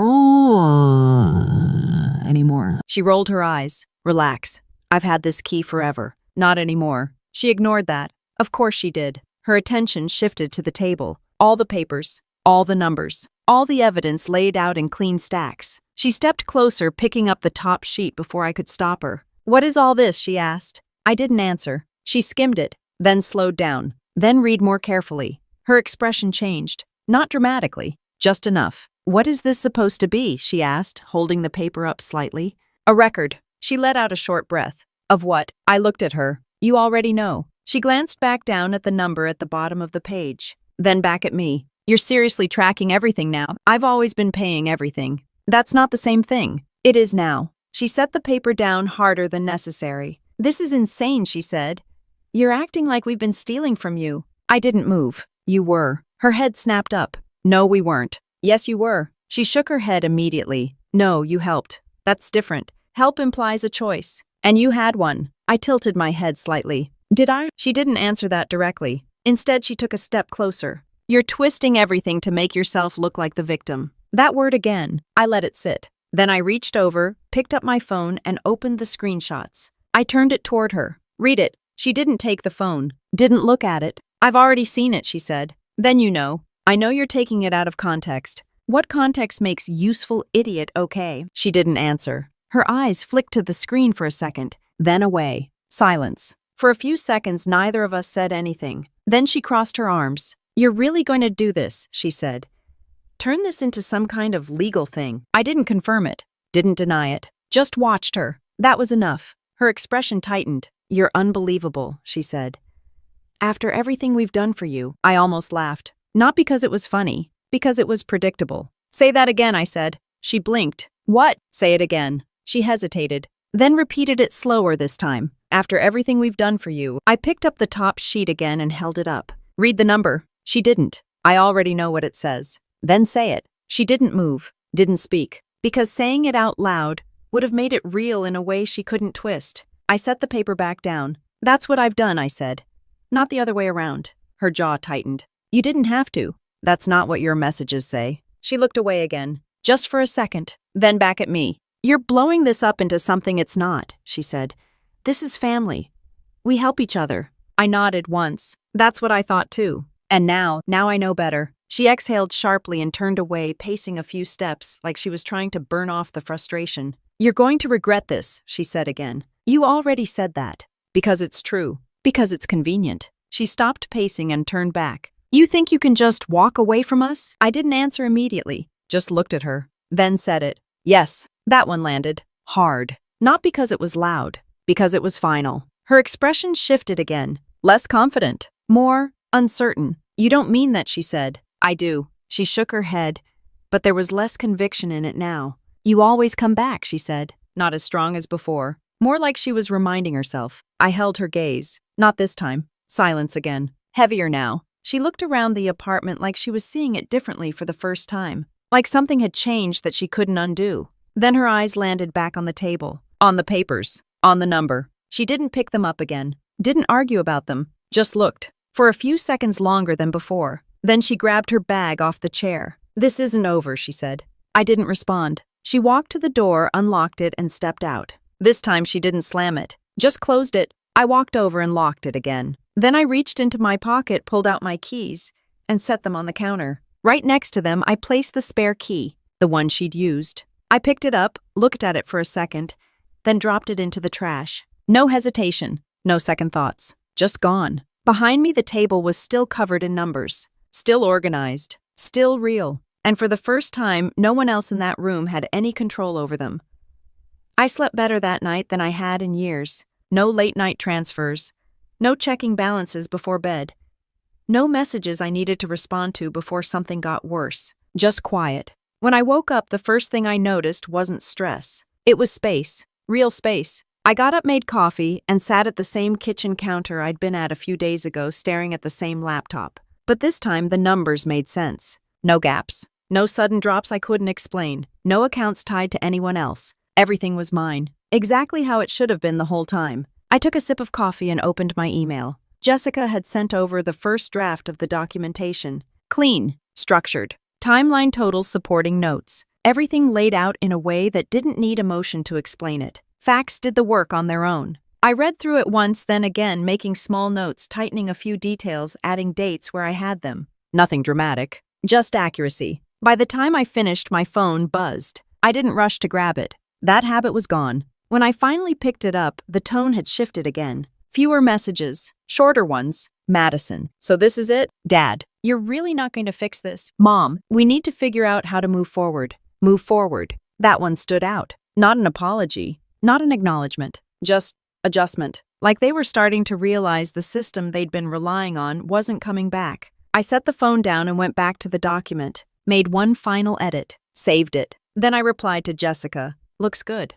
She rolled her eyes. Relax. I've had this key forever. Not anymore. She ignored that. Of course she did. Her attention shifted to the table. All the papers, all the numbers, all the evidence laid out in clean stacks. She stepped closer, picking up the top sheet before I could stop her. What is all this? She asked. I didn't answer. She skimmed it, then slowed down, then read more carefully. Her expression changed. Not dramatically, just enough. What is this supposed to be? She asked, holding the paper up slightly. A record. She let out a short breath. Of what? I looked at her. You already know. She glanced back down at the number at the bottom of the page, then back at me. You're seriously tracking everything now. I've always been paying everything. That's not the same thing. It is now. She set the paper down harder than necessary. This is insane, she said. You're acting like we've been stealing from you. I didn't move. You were. Her head snapped up. No, we weren't. Yes, you were. She shook her head immediately. No, you helped. That's different. Help implies a choice. And you had one. I tilted my head slightly. Did I? She didn't answer that directly. Instead, she took a step closer. You're twisting everything to make yourself look like the victim. That word again. I let it sit. Then I reached over, picked up my phone, and opened the screenshots. I turned it toward her. Read it. She didn't take the phone. Didn't look at it. I've already seen it, she said. Then you know. I know you're taking it out of context. What context makes useful idiot okay? She didn't answer. Her eyes flicked to the screen for a second, then away. Silence. For a few seconds, neither of us said anything. Then she crossed her arms. You're really going to do this, she said. Turn this into some kind of legal thing. I didn't confirm it, didn't deny it, just watched her. That was enough. Her expression tightened. You're unbelievable, she said. After everything we've done for you, I almost laughed. Not because it was funny, because it was predictable. Say that again, I said. She blinked. What? Say it again. She hesitated, then repeated it slower this time. After everything we've done for you, I picked up the top sheet again and held it up. Read the number. She didn't. I already know what it says. Then say it. She didn't move, didn't speak, because saying it out loud would have made it real in a way she couldn't twist. I set the paper back down. That's what I've done, I said. Not the other way around. Her jaw tightened. You didn't have to. That's not what your messages say. She looked away again, just for a second, then back at me. You're blowing this up into something it's not, she said. This is family. We help each other. I nodded once. That's what I thought too. And now I know better. She exhaled sharply and turned away, pacing a few steps like she was trying to burn off the frustration. "You're going to regret this," she said again. "You already said that." "Because it's true. Because it's convenient." She stopped pacing and turned back. "You think you can just walk away from us?" I didn't answer immediately, just looked at her, then said it. Yes, that one landed. Hard. Not because it was loud, because it was final. Her expression shifted again, less confident, more uncertain. "You don't mean that," she said. "I do." She shook her head, but there was less conviction in it now. "You always come back," she said, not as strong as before, more like she was reminding herself. I held her gaze. Not this time. Silence again. Heavier now. She looked around the apartment like she was seeing it differently for the first time, like something had changed that she couldn't undo. Then her eyes landed back on the table, on the papers, on the number. She didn't pick them up again, didn't argue about them, just looked, for a few seconds longer than before. Then she grabbed her bag off the chair. "This isn't over," she said. I didn't respond. She walked to the door, unlocked it, and stepped out. This time she didn't slam it, just closed it. I walked over and locked it again. Then I reached into my pocket, pulled out my keys, and set them on the counter. Right next to them, I placed the spare key, the one she'd used. I picked it up, looked at it for a second, then dropped it into the trash. No hesitation, no second thoughts, just gone. Behind me, the table was still covered in numbers, still organized, still real, and for the first time, no one else in that room had any control over them. I slept better that night than I had in years. No late-night transfers, no checking balances before bed, no messages I needed to respond to before something got worse, just quiet. When I woke up, the first thing I noticed wasn't stress. It was space, real space. I got up, made coffee, and sat at the same kitchen counter I'd been at a few days ago, staring at the same laptop. But this time, the numbers made sense. No gaps, no sudden drops I couldn't explain, no accounts tied to anyone else. Everything was mine, exactly how it should have been the whole time. I took a sip of coffee and opened my email. Jessica had sent over the first draft of the documentation. Clean, structured, timeline totals supporting notes. Everything laid out in a way that didn't need emotion to explain it. Facts did the work on their own. I read through it once, then again, making small notes, tightening a few details, adding dates where I had them. Nothing dramatic, just accuracy. By the time I finished, my phone buzzed. I didn't rush to grab it. That habit was gone. When I finally picked it up, the tone had shifted again. Fewer messages, shorter ones. "Madison, so this is it? Dad, you're really not going to fix this? Mom, we need to figure out how to move forward." Move forward. That one stood out. Not an apology, not an acknowledgement, just adjustment. Like they were starting to realize the system they'd been relying on wasn't coming back. I set the phone down and went back to the document, made one final edit, saved it. Then I replied to Jessica, "Looks good.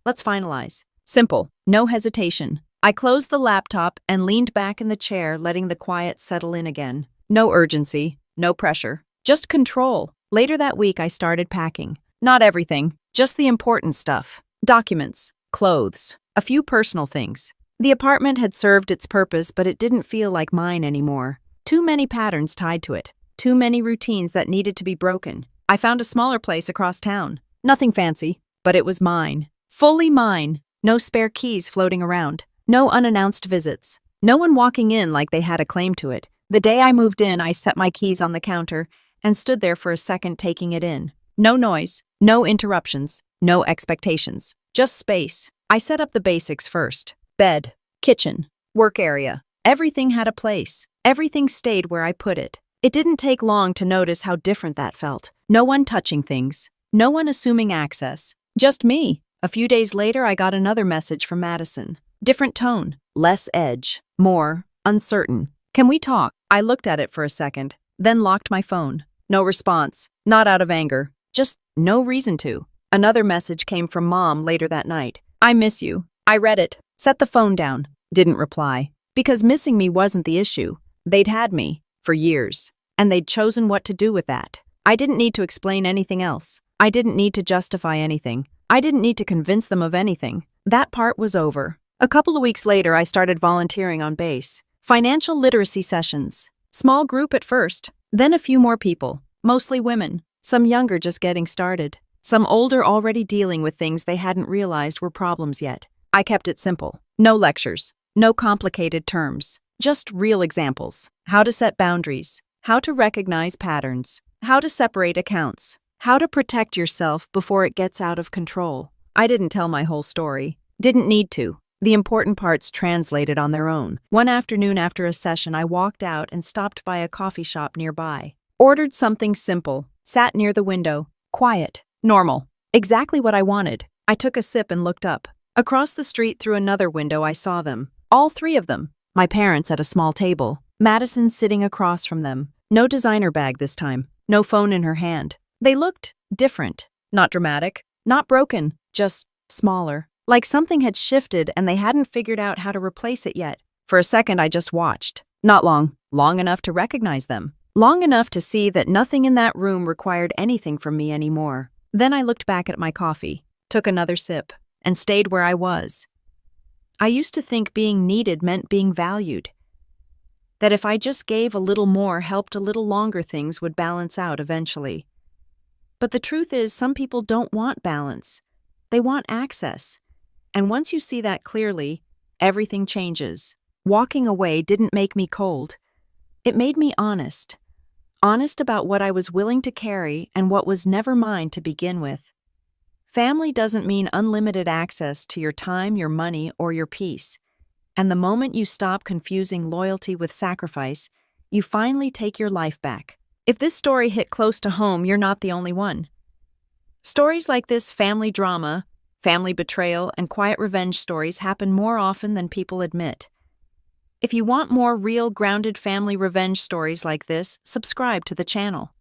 Let's finalize." Simple, no hesitation. I closed the laptop and leaned back in the chair, letting the quiet settle in again. No urgency, no pressure, just control. Later that week, I started packing. Not everything, just the important stuff. Documents, clothes, a few personal things. The apartment had served its purpose, but it didn't feel like mine anymore. Too many patterns tied to it. Too many routines that needed to be broken. I found a smaller place across town. Nothing fancy, but it was mine. Fully mine. No spare keys floating around. No unannounced visits. No one walking in like they had a claim to it. The day I moved in, I set my keys on the counter and stood there for a second taking it in. No noise, no interruptions, no expectations. Just space. I set up the basics first. Bed, kitchen, work area. Everything had a place. Everything stayed where I put it. It didn't take long to notice how different that felt. No one touching things. No one assuming access. Just me. A few days later, I got another message from Madison. Different tone, less edge, more uncertain. "Can we talk?" I looked at it for a second, then locked my phone. No response, not out of anger, just no reason to. Another message came from Mom later that night. "I miss you." I read it, set the phone down, didn't reply. Because missing me wasn't the issue. They'd had me for years, and they'd chosen what to do with that. I didn't need to explain anything else. I didn't need to justify anything. I didn't need to convince them of anything. That part was over. A couple of weeks later, I started volunteering on base. Financial literacy sessions. Small group at first, then a few more people, mostly women. Some younger just getting started. Some older already dealing with things they hadn't realized were problems yet. I kept it simple. No lectures, no complicated terms. Just real examples. How to set boundaries. how to recognize patterns, how to separate accounts, how to protect yourself before it gets out of control. I didn't tell my whole story. Didn't need to. The important parts translated on their own. One afternoon after a session, I walked out and stopped by a coffee shop nearby. Ordered something simple, sat near the window, quiet, normal, exactly what I wanted. I took a sip and looked up. Across the street through another window, I saw them. All three of them. My parents at a small table. Madison sitting across from them. No designer bag this time. No phone in her hand. They looked different. Not dramatic. Not broken. Just smaller. Like something had shifted and they hadn't figured out how to replace it yet. For a second, I just watched. Not long. Long enough to recognize them. Long enough to see that nothing in that room required anything from me anymore. Then I looked back at my coffee, took another sip, and stayed where I was. I used to think being needed meant being valued. That if I just gave a little more, helped a little longer, things would balance out eventually. But the truth is, some people don't want balance. They want access. And once you see that clearly, everything changes. Walking away didn't make me cold. It made me honest. Honest about what I was willing to carry and what was never mine to begin with. Family doesn't mean unlimited access to your time, your money, or your peace. And the moment you stop confusing loyalty with sacrifice, you finally take your life back. If this story hit close to home, you're not the only one. Stories like this, family drama, family betrayal, and quiet revenge stories happen more often than people admit. If you want more real, grounded family revenge stories like this, subscribe to the channel.